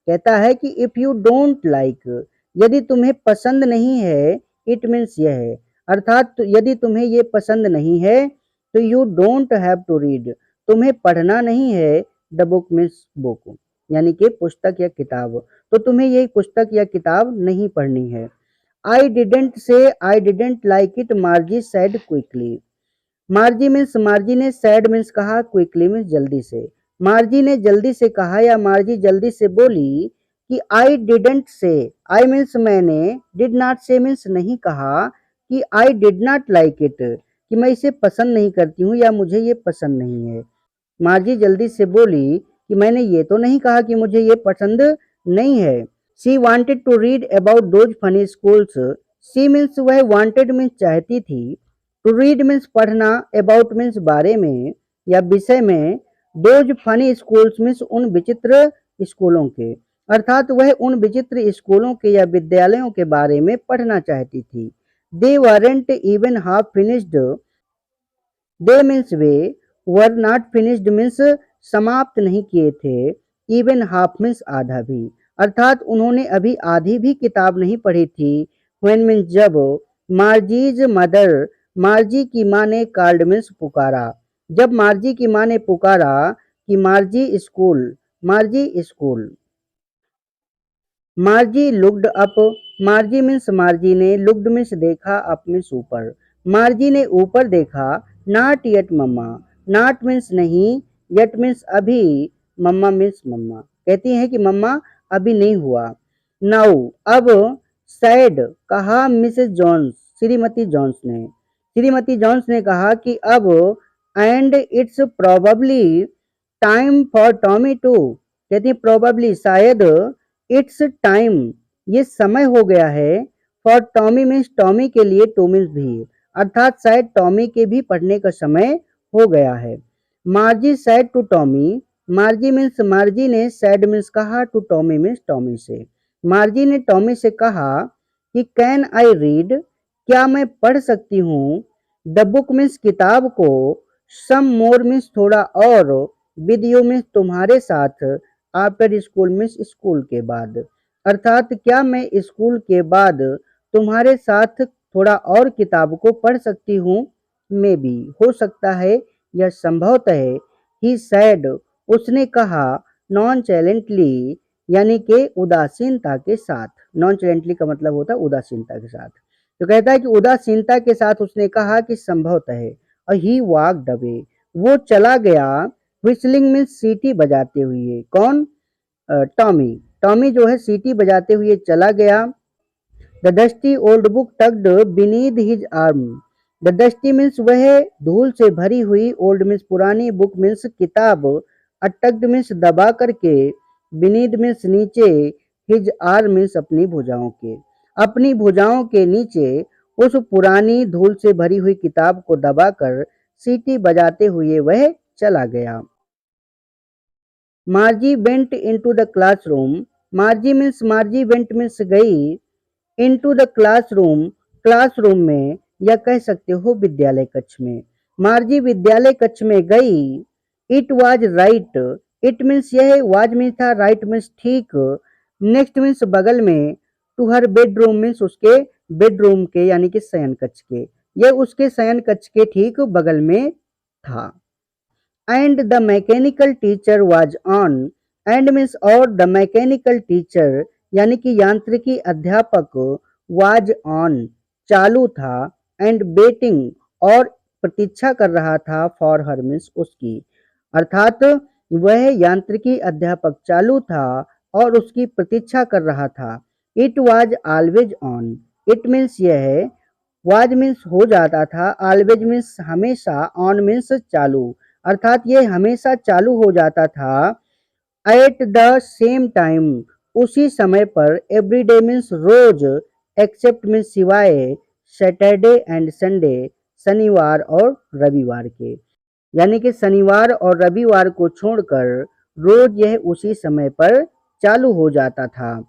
कहता है कि इफ यू डोंट लाइक, यदि तुम्हें पसंद नहीं है, इट मीन्स यह है, अर्थात यदि तुम्हें ये पसंद नहीं है तो you don't have to read, तुम्हें पढ़ना नहीं है, द बुक मीन्स बुक यानी कि पुस्तक या किताब, तो तुम्हें ये पुस्तक या किताब नहीं पढ़नी है। I didn't say I didn't like it, मार्जी said quickly. मार्जी means Margie ने, सैड मीन्स कहा, क्विकली मीन्स जल्दी से। मार्जी ने जल्दी से कहा या मार्जी जल्दी से बोली कि I didn't say, I means मैंने, डिड नॉट से मीन्स नहीं कहा कि I did not like it, कि मैं इसे पसंद नहीं करती हूँ या मुझे ये पसंद नहीं है। मार्जी जल्दी से बोली कि मैंने ये तो नहीं कहा कि मुझे ये पसंद नहीं है। She wanted to read about those funny schools. She means वह, वांटेड मीन्स चाहती थी, टू रीड मीन्स पढ़ना, अबाउट मीन्स बारे में या विषय में, दोज फनी स्कूल्स मीन्स उन विचित्र स्कूलों के, अर्थात वह उन विचित्र स्कूलों के या विद्यालयों के बारे में पढ़ना चाहती थी। They weren't even half finished, they means वे, वर नॉट फिनिश्ड मीन्स समाप्त नहीं किए थे, इवन हाफ मीन्स आधा भी, अर्थात उन्होंने अभी आधी भी किताब नहीं पढ़ी थी। व्हेन मीन्स जब, मार्जीज मदर, मार्जी की माँ ने, कॉल्ड मीन्स पुकारा, जब मार्जी की माँ ने पुकारा कि Margie school, Margie school. Margie looked up, Margie means Margie ने, लुक्ड मीन्स देखा, अप मीन्स ऊपर, मार्जी ने ऊपर देखा। Not yet mamma, not means नहीं, येट मीन्स अभी, मम्मा मीन्स मम्मा, कहती हैं कि मम्मा अभी नहीं हुआ। नाउ अब, सैड कहा मिसेस जॉन्स, श्रीमती जॉन्स ने, श्रीमती जॉन्स ने कहा कि अब, and it's probably time for Tommy too, कहती प्रोबेबली शायद, इट्स टाइम ये समय हो गया है, फॉर टॉमी मीन्स टॉमी के लिए, टू मीन्स भी, अर्थात शायद टॉमी के भी पढ़ने का समय हो गया है। Margie said to Tommy, Margie means Margie ने, सैड मीन्स कहा, टू टॉमी मीन्स टॉमी से, मार्जी ने टॉमी से कहा कि कैन आई रीड, क्या मैं पढ़ सकती हूँ, द बुक मीन्स किताब को, सम मोर मीन्स थोड़ा और, विद यू मीन्स तुम्हारे साथ, आफ्टर स्कूल मीन्स स्कूल के बाद, अर्थात क्या मैं स्कूल के बाद तुम्हारे साथ थोड़ा और किताब को पढ़ सकती हूँ। मे बी हो सकता है या संभवतः, ही सैड उसने कहा, नॉन चैलेंटली यानी कि उदासीनता के साथ, नॉन चैलेंटली का मतलब होता है उदासीनता के साथ, तो कहता है कि उदासीनता के साथ उसने कहा कि संभवतः, और ही वॉकड अवे, वो चला गया, व्हिstling मीन्स सीटी बजाते हुए, कौन, टॉमी, टॉमी जो है सीटी बजाते हुए चला गया। The dusty old book tugged beneath his arm, the dusty means वह धूल से भरी हुई, ओल्ड मीन्स पुरानी, बुक मीन्स किताब, अटग्ड मीन्स दबा करके, बीनीथ मीन्स नीचे, हिज आर्म मीन्स अपनी भुजाओं के, अपनी भुजाओं के नीचे उस पुरानी धूल से भरी हुई किताब को दबाकर सीटी बजाते हुए वह चला गया। मार्जी went into the classroom. मार्जी went means गई, इनटू द क्लासरूम क्लासरूम में, या कह सकते हो विद्यालय कक्ष में। मार्जी विद्यालय कक्ष में गई। It was right. It means यह, वाज मीन्स था, राइट मीन्स ठीक, नेक्स्ट मीन्स बगल में, टू हर बेडरूम मीन्स उसके बेडरूम के यानी कि शयन कक्ष के, यह उसके शयन कक्ष के ठीक बगल में था। And the mechanical teacher was on. And means और, द मैकेनिकल टीचर यानी कि यांत्रिकी अध्यापक, वाज ऑन चालू था, एंड वेटिंग और प्रतीक्षा कर रहा था, फॉर हर मीन्स उसकी, अर्थात वह यांत्रिकी अध्यापक चालू था और उसकी प्रतीक्षा कर रहा था। It was always on. It means यह है, वाज मीन्स हो जाता था, ऑलवेज मीन्स हमेशा, ऑन मीन्स चालू, अर्थात ये हमेशा चालू हो जाता था। एट द सेम टाइम उसी समय पर, एवरी डे मीन्स रोज, एक्सेप्ट मीन्स सिवाय, सैटरडे एंड संडे शनिवार और रविवार के, यानी कि शनिवार और रविवार को छोड़कर रोज यह उसी समय पर चालू हो जाता था।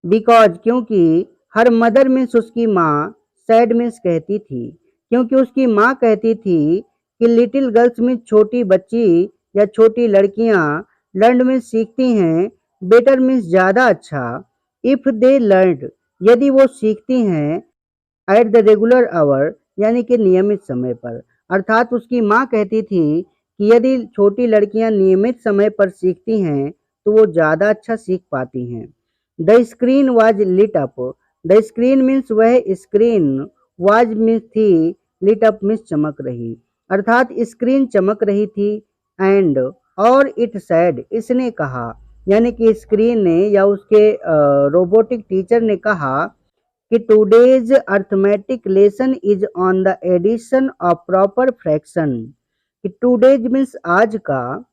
बिकॉज क्योंकि, हर मदर मीन्स उसकी माँ, सैड मीन्स कहती थी, क्योंकि उसकी माँ कहती थी कि लिटिल गर्ल्स मीन्स छोटी बच्ची या छोटी लड़कियाँ, लर्न मीन्स सीखती हैं, बेटर मीन्स ज़्यादा अच्छा, इफ़ दे लर्न यदि वो सीखती हैं, एट द रेगुलर आवर यानी कि नियमित समय पर, अर्थात उसकी माँ कहती थी कि यदि छोटी लड़कियाँ नियमित समय पर सीखती हैं तो वो ज़्यादा अच्छा सीख पाती हैं। The screen was lit up. The screen means वह स्क्रीन, वाज मीन्स थी, लिट अप मीन्स चमक रही, अर्थात स्क्रीन चमक रही थी। एंड और इट सैड इसने कहा, यानी कि स्क्रीन ने या उसके रोबोटिक टीचर ने कहा कि today's arithmetic lesson is on the addition of proper fraction. कि टुडेज मीन्स आज का,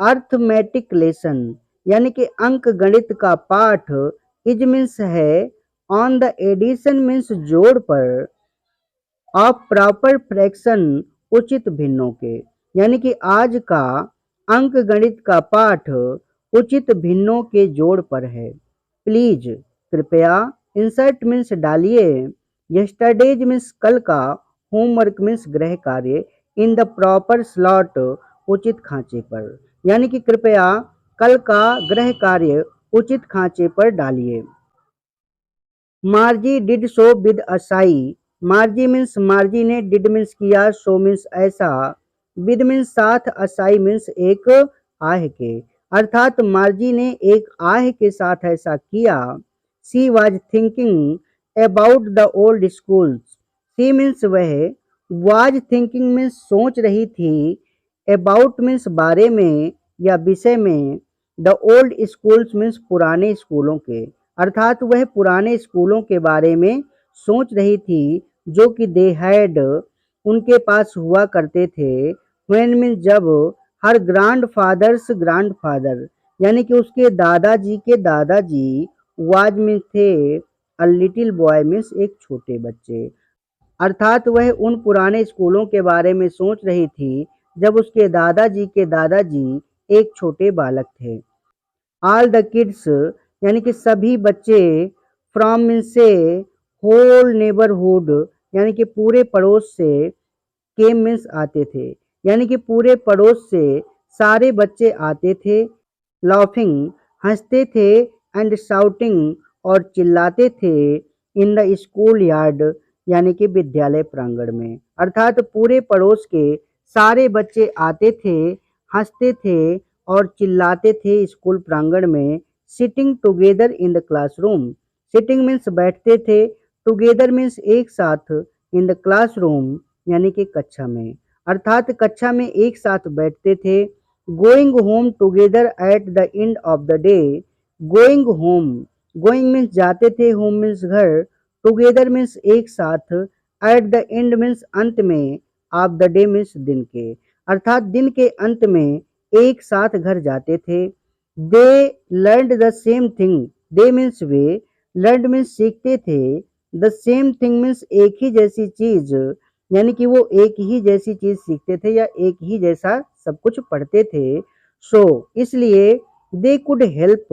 अर्थमेटिक लेसन यानी कि अंक गणित का पाठ, इज मीन्स है, ऑन द एडिशन मीन्स जोड़ पर, ऑफ प्रॉपर फ्रैक्शन उचित भिन्नों के, यानी कि आज का अंक गणित का पाठ उचित भिन्नों के जोड़ पर है। प्लीज कृपया, इंसर्ट मीन्स डालिए, यस्टरडेज मीन्स कल का, होमवर्क मीन्स गृह कार्य, इन द प्रॉपर स्लॉट उचित खांचे पर, यानी कि कृपया कल का गृह कार्य उचित खांचे पर डालिए। मार्जी did so with a Sai. मार्जी means Margie ने, डिड मीन्स किया, सो मीन्स ऐसा, विद मीन्स साथ, असाई मीन्स एक आह के, अर्थात मार्जी ने एक आह के साथ ऐसा किया। She was thinking about the old schools. She means वह, वाज थिंकिंग मीन्स सोच रही थी, अबाउट मीन्स बारे में या विषय में, द ओल्ड स्कूल्स मीन्स पुराने स्कूलों के, अर्थात वह पुराने स्कूलों के बारे में सोच रही थी जो कि दे हैड उनके पास हुआ करते थे। व्हेन मीन्स जब, हर ग्रांडफादर यानी कि उसके दादाजी के दादाजी, वाज मीन्स थे, अ लिटिल बॉय मीन्स एक छोटे बच्चे, अर्थात वह उन पुराने स्कूलों के बारे में सोच रही थी जब उसके दादाजी के दादाजी एक छोटे बालक थे। ऑल द किड्स यानी कि सभी बच्चे, फ्रॉम मीन्स से, होल नेबरहुड यानी कि पूरे पड़ोस से, केम मीन्स आते थे, यानी कि पूरे पड़ोस से सारे बच्चे आते थे। लाफिंग हंसते थे, एंड शाउटिंग और चिल्लाते थे, इन द स्कूल यार्ड यानी कि विद्यालय प्रांगण में, अर्थात पूरे पड़ोस के सारे बच्चे आते थे, हंसते थे और चिल्लाते थे स्कूल प्रांगण में। Sitting together in the classroom. Sitting means बैठते थे, टुगेदर मीन्स एक साथ, इन द क्लासरूम यानी कि कक्षा में, अर्थात कक्षा में एक साथ बैठते थे। Going home together at the end of the day. Going home, going means जाते थे, होम मीन्स घर, टुगेदर मीन्स एक साथ, एट द एंड मीन्स अंत में, ऑफ द डे मीन्स दिन के, अर्थात दिन के अंत में एक साथ घर जाते थे। They learned the same thing. They means वे, लर्नड मीन्स सीखते थे, द सेम थिंग मीन्स एक ही जैसी चीज, यानी कि वो एक ही जैसी चीज़ सीखते थे या एक ही जैसा सब कुछ पढ़ते थे। सो इसलिए they could help,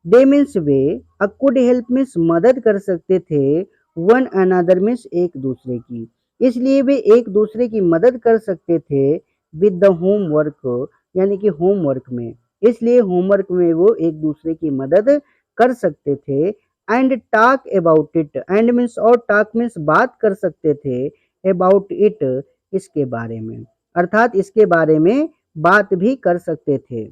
they means way, could help means मदद कर सकते थे, वन अनदर मीन्स एक दूसरे की। इसलिए वे एक दूसरे की मदद कर सकते थे विद द होमवर्क, यानी कि होमवर्क में। इसलिए होमवर्क में वो एक दूसरे की मदद कर सकते थे। And talk about it, and means और टॉक मीन्स बात कर सकते थे, अबाउट इट इसके बारे में, अर्थात इसके बारे में बात भी कर सकते थे।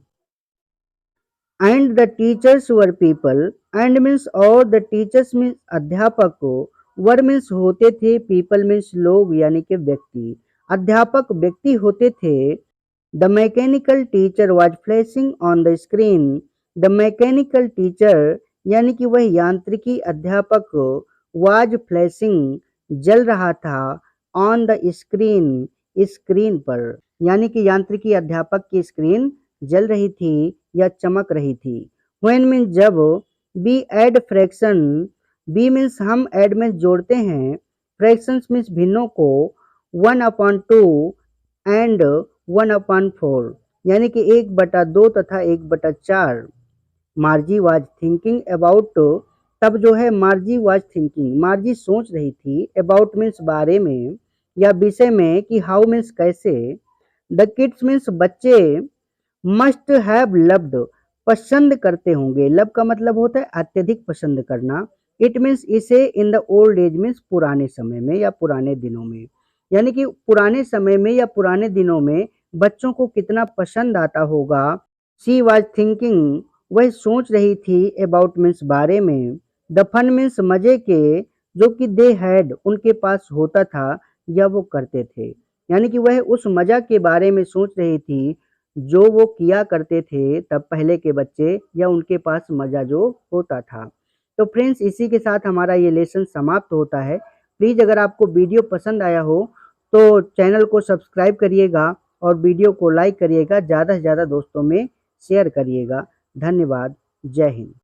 And the teachers were people, and means और द टीचर्स मीन्स अध्यापक को, वर मीन्स होते थे, पीपल मीन्स लोग यानी कि व्यक्ति, अध्यापक व्यक्ति होते थे। The mechanical teacher was flashing on the screen, the mechanical teacher यानी कि वह यांत्रिकी अध्यापक वाज फ्लैशिंग जल रहा था, ऑन द स्क्रीन स्क्रीन पर, यानी कि यांत्रिकी अध्यापक की स्क्रीन जल रही थी या चमक रही थी। व्हेन मीन्स जब, we add fraction, we means हम, एड मीन्स जोड़ते हैं, फ्रैक्शंस मीन्स भिन्नों को, 1/2 एंड 1/4, यानी कि 1/2 तथा 1/4। मार्जी वाज थिंकिंग अबाउट, तब जो है मार्जी वाज थिंकिंग, मार्जी सोच रही थी, अबाउट मीन्स बारे में या विषय में, कि हाउ मीन्स कैसे। द किड्स मीन्स बच्चे, मस्ट हैव लव्ड पसंद करते होंगे, लव का मतलब होता है अत्यधिक पसंद करना। इट मीन्स इसे, in the old age means पुराने समय में या पुराने दिनों में, यानी कि पुराने समय में या पुराने दिनों में बच्चों को कितना पसंद आता होगा। शी वाज थिंकिंग, वह सोच रही थी, अबाउट मीन्स बारे में। द फन मीन्स मजे के, जो कि दे हैड उनके पास होता था या वो करते थे, यानी कि वह उस मजा के बारे में सोच रही थी जो वो किया करते थे तब पहले के बच्चे, या उनके पास मजा जो होता था। तो फ्रेंड्स इसी के साथ हमारा ये लेसन समाप्त होता है। प्लीज़ अगर आपको वीडियो पसंद आया हो तो चैनल को सब्सक्राइब करिएगा और वीडियो को लाइक करिएगा, ज़्यादा से ज़्यादा दोस्तों में शेयर करिएगा। धन्यवाद। जय हिंद।